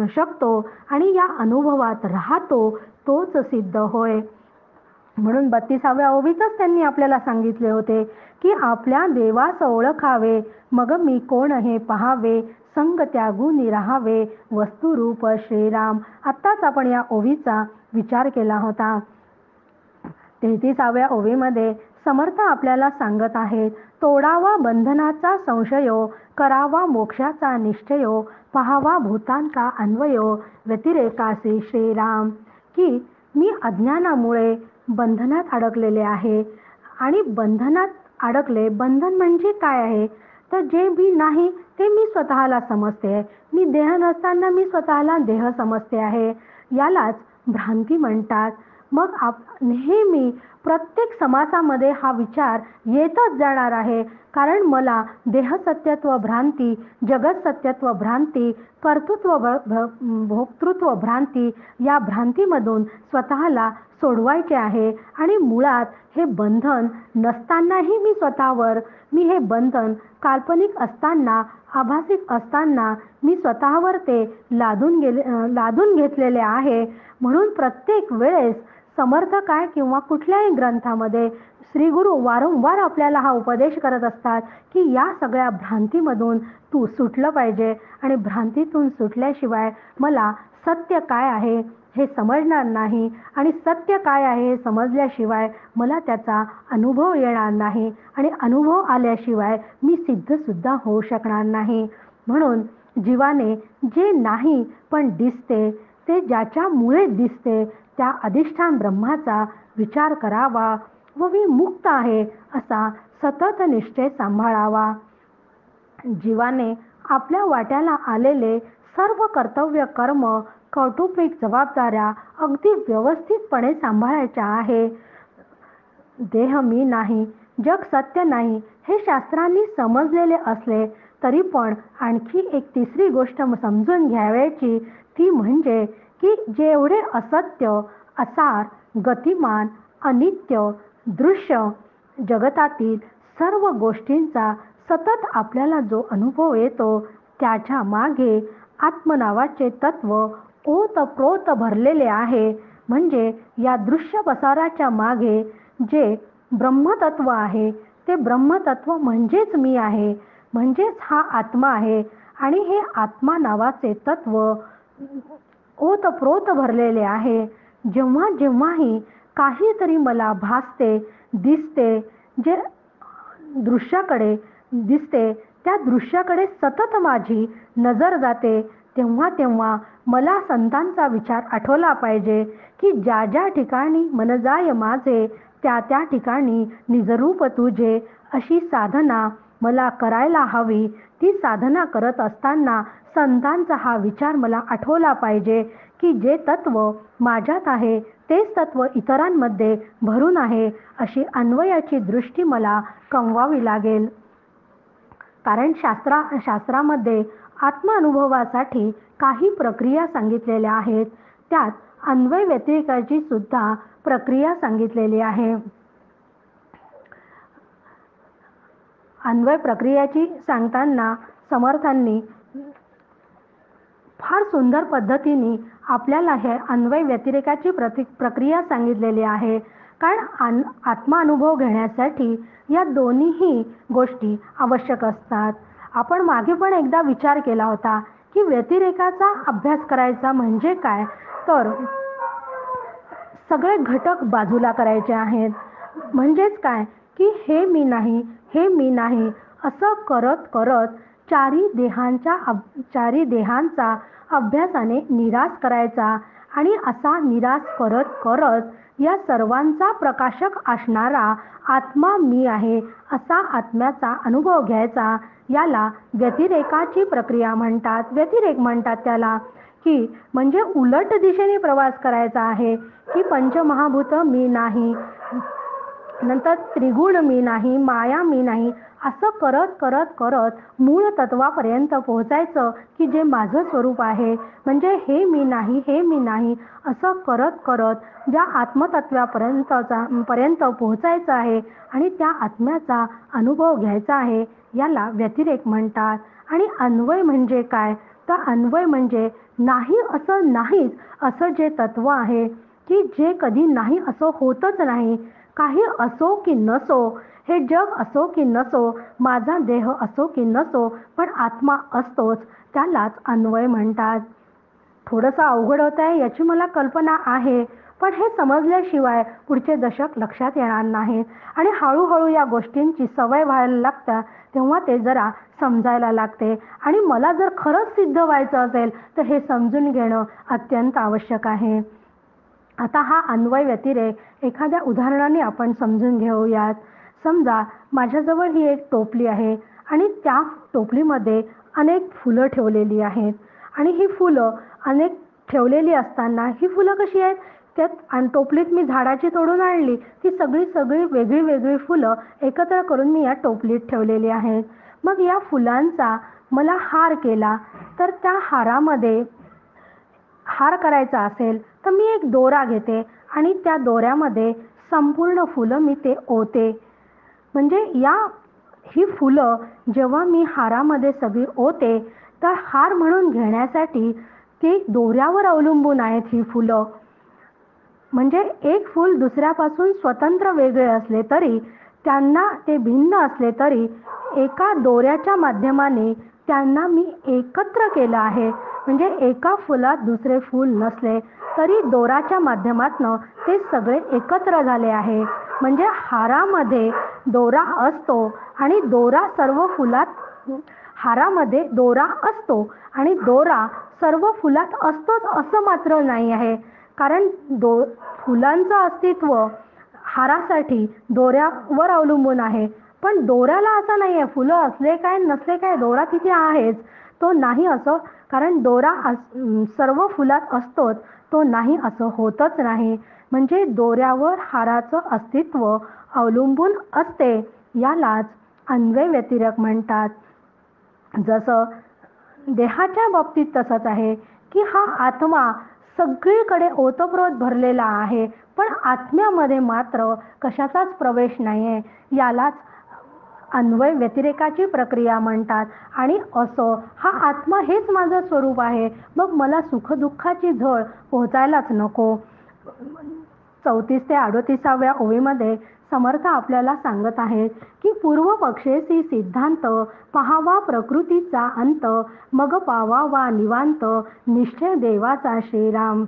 शकतो आणि या अनुभवात राहतो तोच सिद्ध होय. म्हणून 32व्या ओवीतच त्यांनी आपल्याला सांगितले होते की आपल्या देवास ओळखावे, मग मी कोण हे पहावे, संग त्यागून राहावे, वस्तुरूप श्रीराम. आत्ताच आपण या ओवीचा विचार केला होता. 33व्या ओवीमध्ये समर्थ आपल्याला सांगत आहेत, तोडावा बंधनाचा संशयो, करावा मोक्षाचा निश्चयो, पहावा भूतांचा अन्वयो, व्यतिरेकासी श्रीराम. की मी अज्ञानामुळे बंधनात अडकलेले आहे आणि बंधनात अडकले. बंधन म्हणजे काय आहे तर जे मी नाही ते मी स्वतःला समजते. मी देह नसताना मी स्वतःला देह समजते आहे. यालाच भ्रांती म्हणतात. मग नेहमी प्रत्येक समासामध्ये हा विचार येतच जाणार आहे. कारण मला देहसत्यत्व भ्रांती, जगत सत्यत्व भ्रांती, कर्तृत्व भोक्तृत्व भ्रांती या भ्रांतीमधून स्वतःला सोडवायचे आहे. आणि मुळात हे बंधन नसतानाही मी हे बंधन काल्पनिक असताना, आभासिक असताना मी स्वतःवर ते लादून घेतलेले आहे. म्हणून प्रत्येक वेळेस समर्थ काय किंवा कुठल्याही ग्रंथामध्ये श्री गुरु वारंवार आपल्याला हा उपदेश करत असतात की या सगळ्या भ्रांतीमधून तू सुटलं पाहिजे. आणि भ्रांतीतून सुटल्याशिवाय मला सत्य काय आहे हे समजणार नाही. आणि सत्य काय आहे हे समजल्याशिवाय मला त्याचा अनुभव येणार नाही. आणि अनुभव आल्याशिवाय मी सिद्धसुद्धा होऊ शकणार नाही. म्हणून जीवाने जे नाही पण दिसते, ते ज्याच्यामुळे दिसते त्या अधिष्ठान ब्रह्माचा विचार करावा व मी मुक्त आहे असा सतत निश्चय सांभाळावा. जीवाने आपल्या वाट्याला आलेले सर्व कर्तव्य, कर्म, कौटुंबिक जबाबदाऱ्या अगदी व्यवस्थितपणे सांभाळायच्या आहे. देह मी नाही, जग सत्य नाही हे शास्त्रांनी समजलेले असले तरी पण आणखी एक तिसरी गोष्ट समजून घ्यावयाची, ती म्हणजे की जेवढे असत्य, असार, गतिमान, अनित्य, दृश्य जगतातील सर्व गोष्टींचा सतत आपल्याला जो अनुभव येतो त्याच्या मागे आत्मनावाचे तत्व ओतप्रोत भरलेले आहे. म्हणजे या दृश्य पसाराच्या मागे जे ब्रह्मतत्व आहे ते ब्रह्मतत्व म्हणजेच मी आहे, म्हणजेच हा आत्मा आहे. आणि हे आत्मा नावाचे तत्व ओतप्रोत भरलेले आहे. जेव्हा जेव्हाही काहीतरी मला भासते, दिसते, जे दृश्याकडे दिसते त्या दृश्याकडे सतत माझी नजर जाते, तेव्हा तेव्हा मला संतांचा विचार आठवला पाहिजे की ज्या ज्या ठिकाणी मन जाय माझे त्या त्या ठिकाणी निजरूप तुझे. अशी साधना मला करायला हवी. ती साधना करत असताना संतांचा हा विचार मला आठवला पाहिजे की जे तत्व माझ्यात आहे तेच तत्व इतरांमध्ये भरून आहे. अशी अन्वयाची दृष्टी मला कमवावी लागेल. कारण शास्त्रामध्ये आत्मानुभवासाठी काही प्रक्रिया सांगितलेल्या आहेत. त्यात अन्वय व्यतिरेकाची सुद्धा प्रक्रिया सांगितलेली आहे. अन्वय प्रक्रियाची सांगताना समर्थांनी फार सुंदर पद्धतीने आपल्याला हे अन्वय व्यतिरेकाची प्रक्रिया सांगितलेली आहे. कारण आत्मानुभव घेण्यासाठी या दोन्हीही गोष्टी आवश्यक असतात. आपण मागे पण एकदा विचार केला होता की व्यतिरेकाचा अभ्यास करायचा म्हणजे काय, तर सगळे घटक बाजूला करायचे आहेत. म्हणजेच काय की हे मी नाही, हे मी नाही असं करत करत चारी देहांचा अभ्यासाने निराश करायचा आणि असा निराश करत करत या सर्वांचा प्रकाशक असणारा आत्मा मी आहे असा आत्म्याचा अनुभव घ्यायचा. याला व्यतिरेकाची प्रक्रिया म्हणतात. व्यतिरेक म्हणतात त्याला, की म्हणजे उलट दिशेने प्रवास करायचा आहे की पंचमहाभूत मी नाही, नंतर त्रिगुण मी नाही, माया मी नाही असं करत करत करत मूळ तत्वापर्यंत पोहोचायचं की जे माझं स्वरूप आहे. म्हणजे हे मी नाही, हे मी नाही असं करत करत ज्या आत्मतत्वापर्यंत पोहोचायचं आहे आणि त्या आत्म्याचा अनुभव घ्यायचा आहे याला व्यतिरेक म्हणतात. आणि अन्वय म्हणजे काय, तर अन्वय म्हणजे नाही असं नाहीच असं जे तत्व आहे की जे कधी नाही असं होतच नाही. काही असो की नसो, हे जग असो की नसो, माझा देह असो की नसो, पण आत्मा असतोच, त्यालाच अन्वय म्हणतात. थोडंसं अवघड होत आहे याची मला कल्पना आहे, पण हे समजल्याशिवाय पुढचे दशक लक्षात येणार नाहीत. आणि हळूहळू या गोष्टींची सवय व्हायला लागतं तेव्हा ते जरा समजायला लागते. आणि मला जर खरंच सिद्ध व्हायचं असेल तर हे समजून घेणं अत्यंत आवश्यक आहे. आता हा अन्वय व्यतिरेक एखाद्या उदाहरणाने आपण समजून घेऊयात. समजा माझ्याजवळ ही एक टोपली आहे आणि त्या टोपलीमध्ये अनेक फुलं ठेवलेली आहेत. आणि ही फुलं अनेक ठेवलेली असताना ही फुलं कशी आहेत, त्यात टोपलीत मी झाडाची तोडून आणली, ती सगळी वेगळी वेगळी फुलं एकत्र करून मी या टोपलीत ठेवलेली आहेत. मग या फुलांचा मला हार केला, तर त्या हारामध्ये हार करायचा असेल तर मी एक दोरा घेते आणि त्या दोऱ्यामध्ये संपूर्ण फुलं मी ते ओते. म्हणजे ही फुलं जेव्हा मी हारामध्ये सगळी ओते तर हार म्हणून घेण्यासाठी ती दोऱ्यावर अवलंबून आहेत ही फुलं. म्हणजे एक फूल दुसऱ्यापासून स्वतंत्र वेगळे असले तरी, त्यांना ते भिन्न असले तरी एका दोऱ्याच्या माध्यमाने त्यांना मी एकत्र केलं आहे. म्हणजे एका फुलात दुसरे फूल नसले तरी दोराच्या माध्यमातून ते सगळे एकत्र झाले आहे. म्हणजे हारामध्ये दोरा असतो आणि दोरा सर्व फुलात, हारामध्ये दोरा असतो आणि दोरा सर्व फुलात असतोच असं मात्र नाही आहे. कारण फुलांचं अस्तित्व हारासाठी दोऱ्यावर अवलंबून आहे. पण दोऱ्याला असं नाही आहे फुलं असले काय नसले काय दोरा तिथे आहेच, तो नाही असं. कारण दोरा सर्व फुलात असतोच, तो नाही असं होतच नाही. म्हणजे दोऱ्यावर हाराचं अस्तित्व अवलंबून असते. यालाच अन्वय व्यतिरेक म्हणतात. जसं देहाच्या बाबतीत तसंच आहे की हा आत्मा सगळीकडे ओतप्रोत भरलेला आहे, पण आत्म्यामध्ये मात्र कशाचाच प्रवेश नाही आहे. यालाच अन्वय व्यतिरेकाची प्रक्रिया म्हणतात. आणि असं हा आत्मा हेच माझं स्वरूप आहे, मग मला सुखदुःखाची झळ पोहोचायलाच नको. 34 ते 38व्या ओळीमध्ये समर्थ आपल्याला सांगत आहेत की पूर्व पक्षेसी सिद्धांत पहावा प्रकृतीचा अंत, मग पावावा निवांत, निश्चय देवाचा श्रीराम.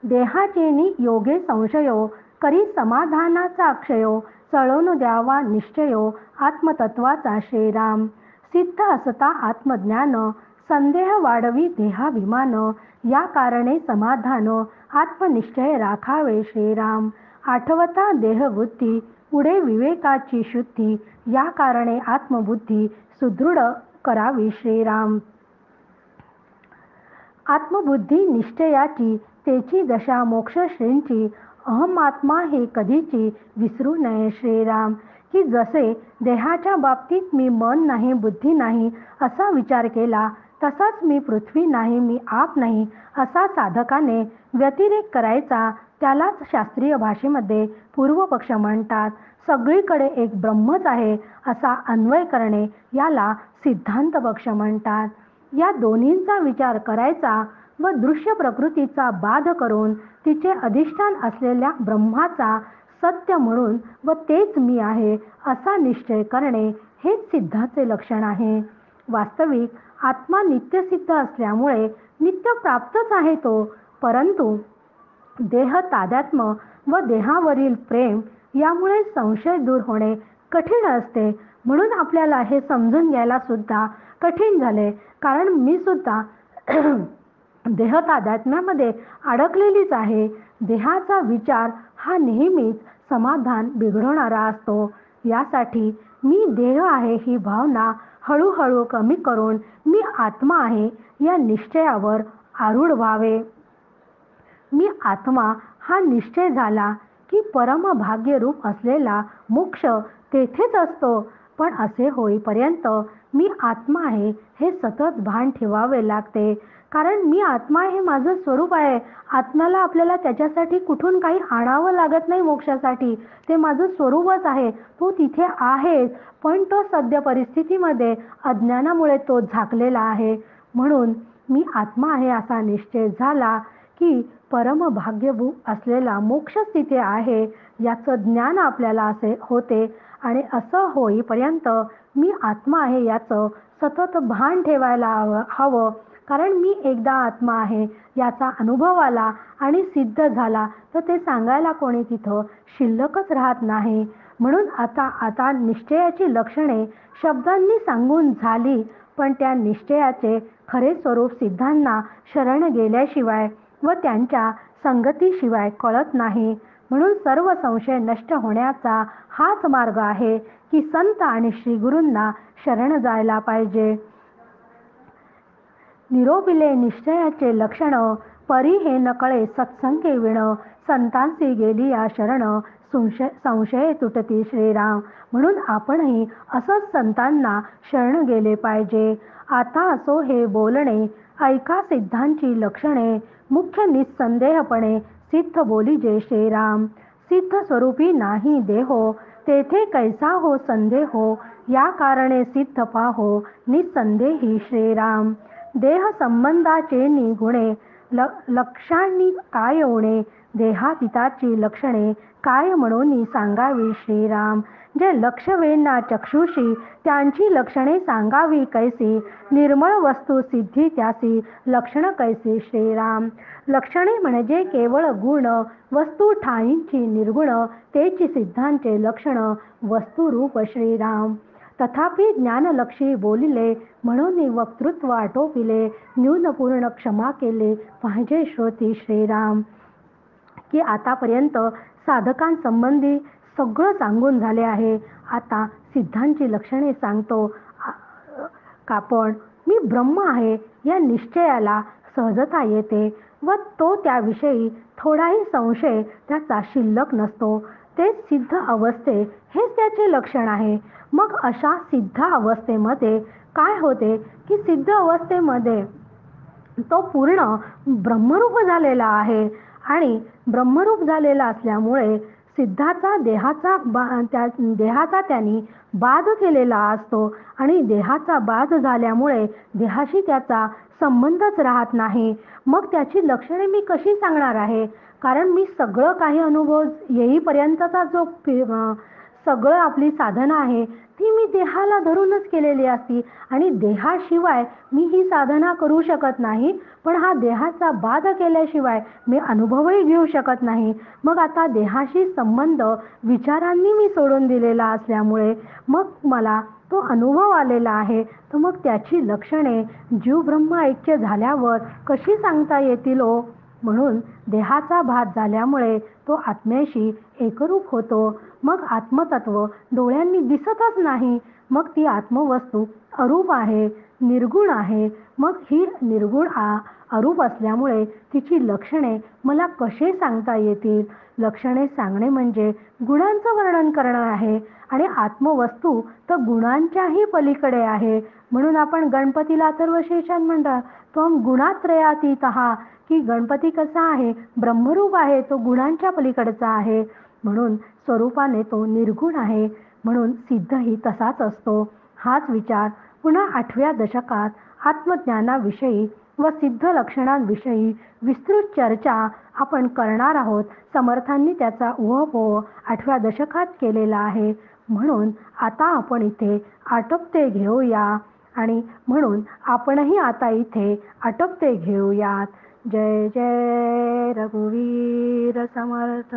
देहाचेनी योगे संशयो, करी समाधानाचा क्षयो, चळवून द्यावा निश्चयो, आत्मतत्वाचा श्रीराम. सिद्ध असता आत्मज्ञान, संदेह वाढवी देहाभिमान, या कारणे समाधान, आत्मनिश्चय राखावे श्रीराम. आठवता देहबुद्धी, पुढे विवेकाची शुद्धी, या कारणे आत्मबुद्धी सुदृढ करावी श्रीराम. आत्मबुद्धी निश्चयाची, तेची दशा मोक्षश्रींची, अहमात्मा हे कधीची विसरू नये श्रीराम. की जसे देहाच्या बाबतीत मी मन नाही बुद्धी नाही असा विचार केला तसाच मी पृथ्वी नाही, मी आप नाही असा साधकाने व्यतिरेक करायचा, त्यालाच शास्त्रीय भाषेमध्ये पूर्वपक्ष म्हणतात. सगळीकडे एक ब्रह्मच आहे असा अन्वय करणे याला सिद्धांत पक्ष म्हणतात. या दोन्हींचा विचार करायचा व दृश्य प्रकृतीचा बाध करून तिचे अधिष्ठान असलेल्या ब्रह्माचा सत्य म्हणून व तेच मी आहे असा निश्चय करणे हेच सिद्धाचे लक्षण आहे. वास्तविक आत्मा नित्यसिद्ध असल्यामुळे नित्य प्राप्तच आहे तो, परंतु देह तादात्म्य व देहावरील प्रेम यामुळे संशय दूर होणे कठीण असते. म्हणून आपल्याला हे समजून घ्यायला सुद्धा कठीण झाले, कारण मी सुद्धा देह तादात्म्यामध्ये अडकलेलीच आहे. देहाचा विचार हा नेहमीच समाधान बिघडवणारा असतो. यासाठी मी देह आहे ही भावना हळूहळू कमी करून मी आत्मा आहे या निश्चयावर आरूढ व्हावे. मी आत्मा हा निश्चय झाला की परमभाग्यरूप असलेला मोक्ष तेथेच असतो. पण असे होईपर्यंत मी आत्मा आहे हे सतत भान ठेवावे लागते, कारण मी आत्मा हे माझं स्वरूप आहे. आत्म्याला आपल्याला त्याच्यासाठी कुठून काही आणावं लागत नाही मोक्षासाठी. ते माझं स्वरूपच आहे, तो तिथे आहेच, पण तो सद्य परिस्थितीमध्ये अज्ञानामुळे तो झाकलेला आहे. म्हणून मी आत्मा आहे असा निश्चय झाला की परमभाग्यभूत असलेला मोक्षच तिथे आहे याचं ज्ञान आपल्याला असे होते. आणि असं होईपर्यंत मी आत्मा आहे याचं सतत भान ठेवायला हवं, कारण मी एकदा आत्मा आहे याचा अनुभव आला आणि सिद्ध झाला तर ते सांगायला कोणी तिथं शिल्लकच राहत नाही. म्हणून आता निश्चयाची लक्षणे शब्दांनी सांगून झाली, पण त्या निश्चयाचे खरे स्वरूप सिद्धांना शरण गेल्याशिवाय व त्यांच्या संगतीशिवाय कळत नाही. म्हणून सर्व संशय नष्ट होण्याचा हाच मार्ग आहे की संत आणि श्रीगुरूंना शरण जायला पाहिजे. निरोपिले निश्चयाचे लक्षण परी हे न कळे सत्संगे विण, संतांसी गेली या शरण संशय तुटती श्रीराम. म्हणून आपणही असंच संतांना शरण गेले पाहिजे. आता असो हे बोलणे ऐका सिद्धांची लक्षणे, मुख्य निस्संदेहपणे सिद्ध बोलीजे श्रीराम. सिद्ध स्वरूपी नाही देहो, तेथे कैसा हो संदेहो, या कारणे सिद्ध पाहो निस्संदेही श्रीराम. देह संबंधाचे निगुणे लक्षांनी काय होणे, देहातीताची लक्षणे काय म्हणून सांगावी श्रीराम. जे लक्ष वेना चक्षुषी त्यांची लक्षणे सांगावी कैसी, निर्मळ वस्तू सिद्धी त्यासी लक्षण कैसी श्रीराम. लक्षणे म्हणजे केवळ गुण, वस्तू ठाईंची निर्गुण तेची सिद्धांचे लक्षण वस्तुरूप श्रीराम. तथापि ज्ञानलक्षी बोलिले म्हणून वक्तृत्व आटोपिले, न्यूनपूर्ण क्षमा केले पाहिजे श्रोती श्रीराम. की आतापर्यंत साधकांसंबंधी सगळं सांगून झाले आहे. आता सिद्धांची लक्षणे सांगतो. कापण मी ब्रह्म आहे या निश्चयाला सहजता येते व तो त्याविषयी थोडाही संशय त्याचा शिल्लक नसतो. ते सिद्ध अवस्थे हेच त्याचे लक्षण आहे. मग अशा सिद्ध अवस्थेमध्ये काय होते की सिद्ध अवस्थेमध्ये तो पूर्ण ब्रह्मरूप झालेला आहे आणि ब्रह्मरूप झालेला असल्यामुळे सिद्धाचा देहाचा त्यांनी बाध केलेला असतो आणि देहाचा बाध झाल्यामुळे देहाशी त्याचा संबंधच राहत नाही. मग त्याची लक्षणे मी कशी सांगणार आहे, कारण मी सगळं काही अनुभव येईपर्यंतचा जो सगळं आपली साधना आहे ती मी देहाला धरूनच केलेली असती आणि देहाशिवाय मी ही साधना करू शकत नाही. पण हा देहाचा बाध केल्याशिवाय मी अनुभवही घेऊ शकत नाही. मग आता देहाशी संबंध विचारांनी मी सोडून दिलेला असल्यामुळे मग मला तो अनुभव आलेला आहे. तर मग त्याची लक्षणे जीव ब्रह्म ऐक्य झाल्यावर कशी सांगता येतील ओ. म्हणून देहाचा बाध झाल्यामुळे तो आत्म्याशी एकरूप होतो. मग आत्मतत्व डोळ्यांनी दिसतच नाही. मग ती आत्मवस्तू अरूप आहे. निर्गुण आहे. मग ही निर्गुण अरूप असल्यामुळे तिची लक्षणे मला कसे सांगता येतील? लक्षणे सांगणे म्हणजे गुणांचं वर्णन करणं आहे आणि आत्मवस्तू तर गुणांच्याही पलीकडे आहे. म्हणून आपण गणपतीला अथर्वशीर्षात म्हणतात त्वं गुणात्रयातीतः, की गणपती कसा आहे? ब्रह्मरूप आहे, तो गुणांच्या पलीकडचा आहे. म्हणून स्वरूपाने तो निर्गुण आहे. म्हणून सिद्धही तसाच असतो. हाच विचार पुन्हा 8व्या दशकात आत्मज्ञानाविषयी व सिद्ध लक्षणांविषयी विस्तृत चर्चा आपण करणार आहोत. समर्थांनी त्याचा उहापोह 8व्या दशकात केलेला आहे. म्हणून आता आपण इथे आटोपते घेऊया आणि म्हणून आपणही आता इथे आटोपते घेऊयात. जय जय रघुवीर समर्थ.